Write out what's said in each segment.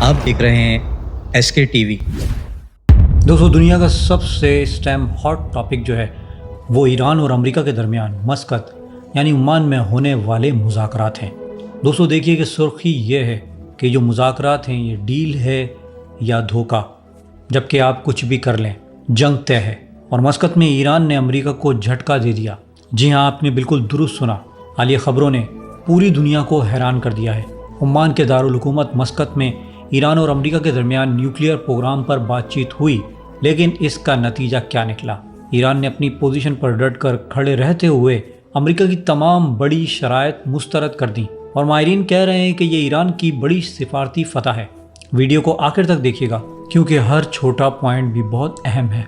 آپ دیکھ رہے ہیں ایس کے ٹی وی۔ دوستوں، دنیا کا سب سے اس ٹائم ہاٹ ٹاپک جو ہے وہ ایران اور امریکہ کے درمیان مسقط یعنی عمان میں ہونے والے مذاکرات ہیں۔ دوستوں دیکھیے کہ سرخی یہ ہے کہ جو مذاکرات ہیں یہ ڈیل ہے یا دھوکہ، جبکہ آپ کچھ بھی کر لیں جنگ طے ہے۔ اور مسقط میں ایران نے امریکہ کو جھٹکا دے دیا۔ جی ہاں، آپ نے بالکل درست سنا، حالیہ خبروں نے پوری دنیا کو حیران کر دیا ہے۔ عمان کے دارالحکومت مسقط میں ایران اور امریکہ کے درمیان نیوکلیئر پروگرام پر بات چیت ہوئی، لیکن اس کا نتیجہ کیا نکلا؟ ایران نے اپنی پوزیشن پر ڈٹ کر کھڑے رہتے ہوئے امریکہ کی تمام بڑی شرائط مسترد کر دیں، اور ماہرین کہہ رہے ہیں کہ یہ ایران کی بڑی سفارتی فتح ہے۔ ویڈیو کو آخر تک دیکھیے گا کیونکہ ہر چھوٹا پوائنٹ بھی بہت اہم ہے۔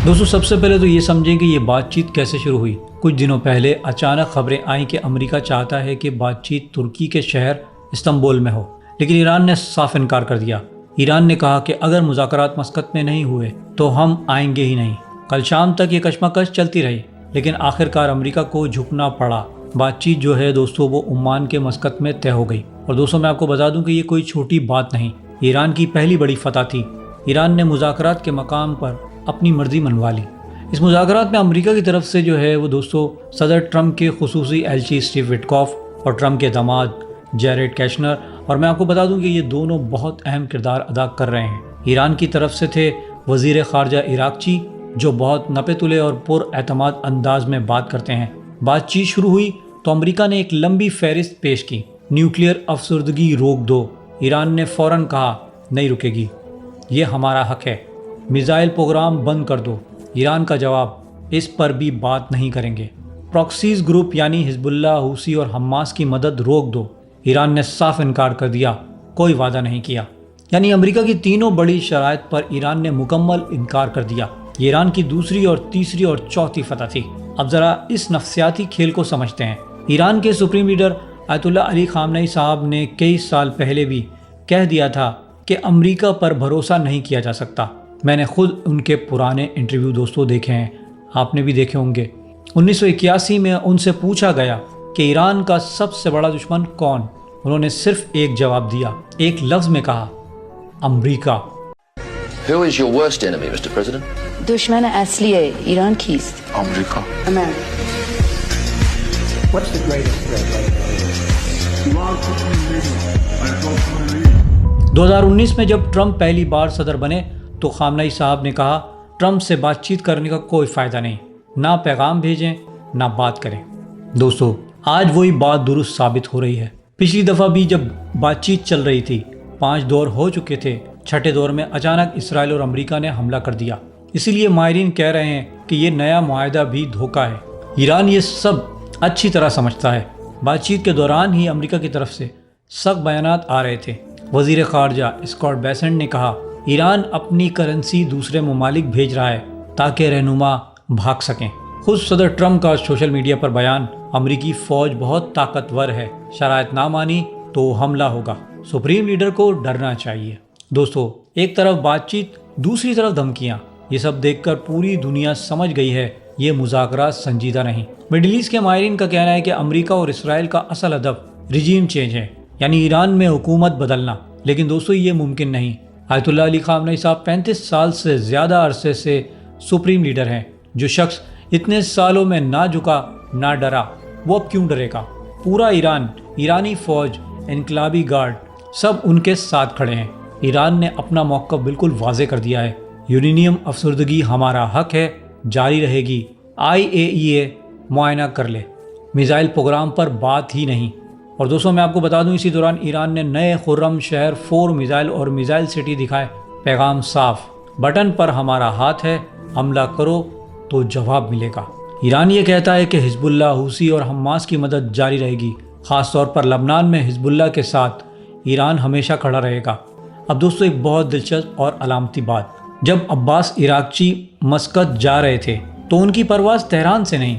دوستو، سب سے پہلے تو یہ سمجھیں کہ یہ بات چیت کیسے شروع ہوئی۔ کچھ دنوں پہلے اچانک خبریں آئیں کہ امریکہ چاہتا ہے کہ بات چیت ترکی کے شہر استنبول میں ہو، لیکن ایران نے صاف انکار کر دیا۔ ایران نے کہا کہ اگر مذاکرات مسقط میں نہیں ہوئے تو ہم آئیں گے ہی نہیں۔ کل شام تک یہ کشمکش چلتی رہی، لیکن آخرکار امریکہ کو جھکنا پڑا۔ بات چیت جو ہے دوستو وہ عمان کے مسقط میں طے ہو گئی۔ اور دوستو میں آپ کو بتا دوں کہ یہ کوئی چھوٹی بات نہیں، ایران کی پہلی بڑی فتح تھی۔ ایران نے مذاکرات کے مقام پر اپنی مرضی منوا لی۔ اس مذاکرات میں امریکہ کی طرف سے جو ہے وہ دوستو صدر ٹرمپ کے خصوصی ایلچی اسٹیو وٹکوف اور ٹرمپ کے داماد جیریڈ کیشنر، اور میں آپ کو بتا دوں کہ یہ دونوں بہت اہم کردار ادا کر رہے ہیں۔ ایران کی طرف سے تھے وزیر خارجہ عراقچی، جو بہت نپے تلے اور پر اعتماد انداز میں بات کرتے ہیں۔ بات چیت شروع ہوئی تو امریکہ نے ایک لمبی فہرست پیش کی۔ نیوکلیئر افسردگی روک دو۔ ایران نے فوراً کہا نہیں رکے گی، یہ ہمارا حق ہے۔ میزائل پروگرام بند کر دو۔ ایران کا جواب، اس پر بھی بات نہیں کریں گے۔ پراکسیز گروپ یعنی حزب اللہ، حوثی اور حماس کی مدد روک دو۔ ایران نے صاف انکار کر دیا، کوئی وعدہ نہیں کیا۔ یعنی امریکہ کی تینوں بڑی شرائط پر ایران نے مکمل انکار کر دیا۔ یہ ایران کی دوسری اور تیسری اور چوتھی فتح تھی۔ اب ذرا اس نفسیاتی کھیل کو سمجھتے ہیں۔ ایران کے سپریم لیڈر آیت اللہ علی خامنئی صاحب نے کئی سال پہلے بھی کہہ دیا تھا کہ امریکہ پر بھروسہ نہیں کیا جا سکتا۔ میں نے خود ان کے پرانے انٹرویو دوستوں دیکھے ہیں، آپ نے بھی دیکھے ہوں گے۔ 1981 میں ان سے پوچھا گیا کہ ایران کا سب سے بڑا دشمن کون؟ انہوں نے صرف ایک جواب دیا، ایک لفظ میں کہا، امریکہ۔ Who is your worst enemy, Mr. President? دشمن اصلی ایران کیست؟ امریکہ. America. What's the greatest threat right now? 2019 میں جب ٹرمپ پہلی بار صدر بنے تو خامنئی صاحب نے کہا ٹرمپ سے بات چیت کرنے کا کوئی فائدہ نہیں، نہ پیغام بھیجیں نہ بات کریں۔ دوستو آج وہی بات درست ثابت ہو رہی ہے۔ پچھلی دفعہ بھی جب بات چیت چل رہی تھی، 5 دور ہو چکے تھے، 6ٹھے دور میں اچانک اسرائیل اور امریکہ نے حملہ کر دیا۔ اسی لیے ماہرین کہہ رہے ہیں کہ یہ نیا معاہدہ بھی دھوکہ ہے۔ ایران یہ سب اچھی طرح سمجھتا ہے۔ بات چیت کے دوران ہی امریکہ کی طرف سے سخت بیانات آ رہے تھے۔ وزیر خارجہ اسکاٹ بیسنٹ نے کہا ایران اپنی کرنسی دوسرے ممالک بھیج رہا ہے تاکہ رہنما بھاگ سکیں۔ خود صدر ٹرمپ کا سوشل میڈیا پر بیان، امریکی فوج بہت طاقتور ہے، شرائط نہ مانی تو حملہ ہوگا، سپریم لیڈر کو ڈرنا چاہیے۔ دوستو ایک طرف بات چیت، دوسری طرف دھمکیاں، یہ سب دیکھ کر پوری دنیا سمجھ گئی ہے یہ مذاکرات سنجیدہ نہیں۔ مڈل ایسٹ کے ماہرین کا کہنا ہے کہ امریکہ اور اسرائیل کا اصل ہدف رجیم چینج ہے، یعنی ایران میں حکومت بدلنا۔ لیکن دوستو یہ ممکن نہیں۔ آیت اللہ علی خامنئی صاحب 35 سال سے زیادہ عرصے سے سپریم لیڈر ہیں۔ جو شخص اتنے سالوں میں نہ جھکا نہ ڈرا، وہ اب کیوں ڈرے گا؟ پورا ایران، ایرانی فوج، انقلابی گارڈ سب ان کے ساتھ کھڑے ہیں۔ ایران نے اپنا موقف بالکل واضح کر دیا ہے، یورینیم افسردگی ہمارا حق ہے، جاری رہے گی۔ IAEA معائنہ کر لے، میزائل پروگرام پر بات ہی نہیں۔ اور دوستوں میں آپ کو بتا دوں اسی دوران ایران نے نئے خرم شہر 4 میزائل اور میزائل سٹی دکھائے۔ پیغام صاف، بٹن پر ہمارا ہاتھ ہے، حملہ کرو تو جواب ملے گا۔ ایران یہ کہتا ہے کہ حزب اللہ، حوثی اور حماس کی مدد جاری رہے گی، خاص طور پر لبنان میں حزب اللہ کے ساتھ ایران ہمیشہ کھڑا رہے گا۔ اب دوستو ایک بہت دلچسپ اور علامتی بات، جب عباس عراقچی مسقط جا رہے تھے تو ان کی پرواز تہران سے نہیں،